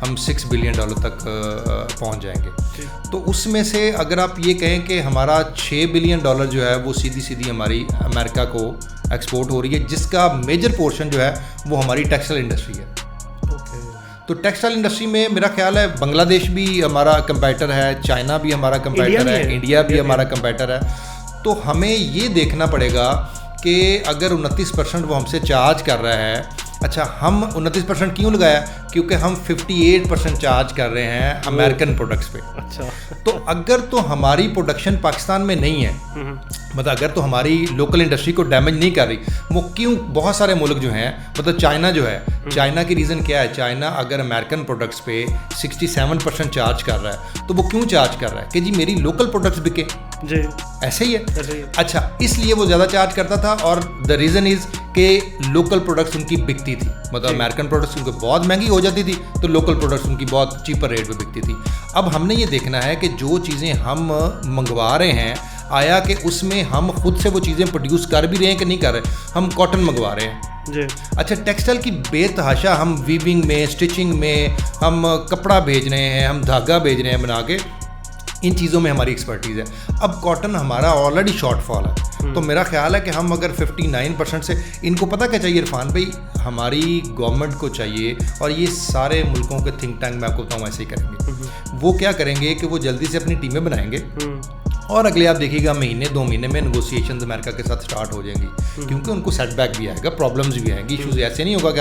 हम $6 बिलियन तक पहुंच जाएंगे। तो उसमें से अगर आप ये कहें कि हमारा $6 बिलियन जो है वो सीधी सीधी हमारी अमेरिका को एक्सपोर्ट हो रही है, जिसका मेजर पोर्शन जो है वो हमारी टेक्सटाइल इंडस्ट्री है। तो टेक्सटाइल इंडस्ट्री में मेरा ख्याल है बांग्लादेश भी हमारा कंपेटिटर है, चाइना भी हमारा कंपेटिटर है, इंडिया भी हमारा कंपेटिटर है। तो हमें ये देखना पड़ेगा कि अगर 29% वो हमसे चार्ज कर रहा है, अच्छा हम 29% क्यों लगाया, क्योंकि हम 58% चार्ज कर रहे हैं अमेरिकन प्रोडक्ट्स पे। अच्छा तो अगर तो हमारी प्रोडक्शन पाकिस्तान में नहीं है, मतलब अगर तो हमारी लोकल इंडस्ट्री को डैमेज नहीं कर रही, वो क्यों बहुत सारे मुल्क जो हैं, मतलब चाइना जो है, चाइना की रीज़न क्या है, चाइना अगर अमेरिकन प्रोडक्ट्स पे 67% चार्ज कर रहा है तो वो क्यों चार्ज कर रहा है कि जी मेरी लोकल प्रोडक्ट्स बिके जी, ऐसे ही है। अच्छा, इसलिए वो ज़्यादा चार्ज करता था और द रीज़न इज़ कि लोकल प्रोडक्ट्स उनकी बिकती थी, मतलब अमेरिकन प्रोडक्ट्स उनको बहुत महंगी हो जाती थी तो लोकल प्रोडक्ट्स उनकी बहुत चीपर रेट पे बिकती थी। अब हमने ये देखना है कि जो चीज़ें हम मंगवा रहे हैं, आया कि उसमें हम खुद से वो चीज़ें प्रोड्यूस कर भी रहे हैं कि नहीं कर रहे। हम कॉटन मंगवा रहे हैं जी, अच्छा, टेक्सटाइल की बेतहाशा हम वीविंग में, स्टिचिंग में, हम कपड़ा भेज रहे हैं, हम धागा भेज रहे हैं बना के, इन चीज़ों में हमारी एक्सपर्टीज़ है। अब कॉटन हमारा ऑलरेडी शॉर्टफॉल है, तो मेरा ख्याल है कि हम अगर 59% से, इनको पता क्या चाहिए इरफान भाई, हमारी गवर्नमेंट को चाहिए, और ये सारे मुल्कों के थिंक टैंक मैं आपको बताऊँ ऐसे ही करेंगे। वो क्या करेंगे कि वो जल्दी से अपनी टीमें बनाएंगे और अगले आप देखिएगा महीने 2 महीने में नेगोशिएशंस अमेरिका के साथ स्टार्ट हो जाएंगी, क्योंकि उनको सेटबैक भी आएगा, प्रॉब्लम्स भी आएंगी, इश्यूज ऐसे नहीं होगा कि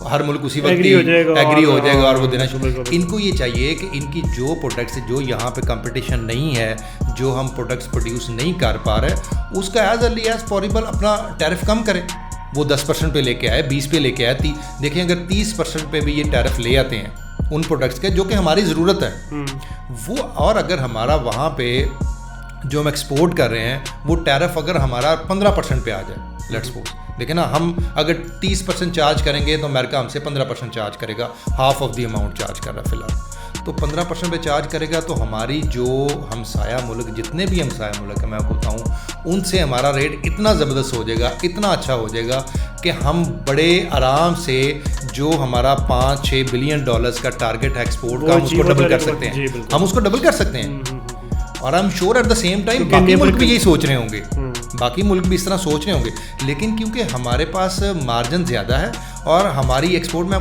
हर मुल्क उसी वक्त एग्री हो जाएगा और वो देना शुरू। इनको ये चाहिए कि इनकी जो प्रोडक्ट्स, जो यहाँ पे कंपटीशन नहीं है, जो हम प्रोडक्ट्स प्रोड्यूस नहीं कर पा रहे, उसका एज अर्ली एज पॉसिबल अपना टैरिफ कम करें। वो 10% पे लेके आए, 20 पे लेके आए, देखिए अगर 30% पे भी ये टैरिफ ले आते हैं उन प्रोडक्ट्स के जो कि हमारी ज़रूरत है वो, और अगर हमारा वहाँ पे जो हम एक्सपोर्ट कर रहे हैं वो टैरिफ अगर हमारा 15% पे आ जाए, लेट्स सपोज, देखिए ना, हम अगर 30% चार्ज करेंगे तो अमेरिका हमसे 15% चार्ज करेगा, half of the amount charge कर रहा है फिलहाल, तो 15% पे चार्ज करेगा, तो हमारी जो हमसाया मुल्क, जितने भी हमसाया मुल्क है मैं आपको बताऊँ, उनसे हमारा रेट इतना ज़बरदस्त हो जाएगा, इतना अच्छा हो जाएगा कि हम बड़े आराम से जो हमारा $5-6 बिलियन का टारगेट है एक्सपोर्ट का, हम उसको डबल कर सकते हैं, हम उसको डबल कर सकते हैं। और I am sure at the same time बाकी मुल्क भी यही सोच रहे होंगे, बाकी मुल्क भी इस तरह सोच रहे होंगे, लेकिन क्योंकि हमारे पास मार्जिन ज़्यादा है और हमारी एक्सपोर्ट में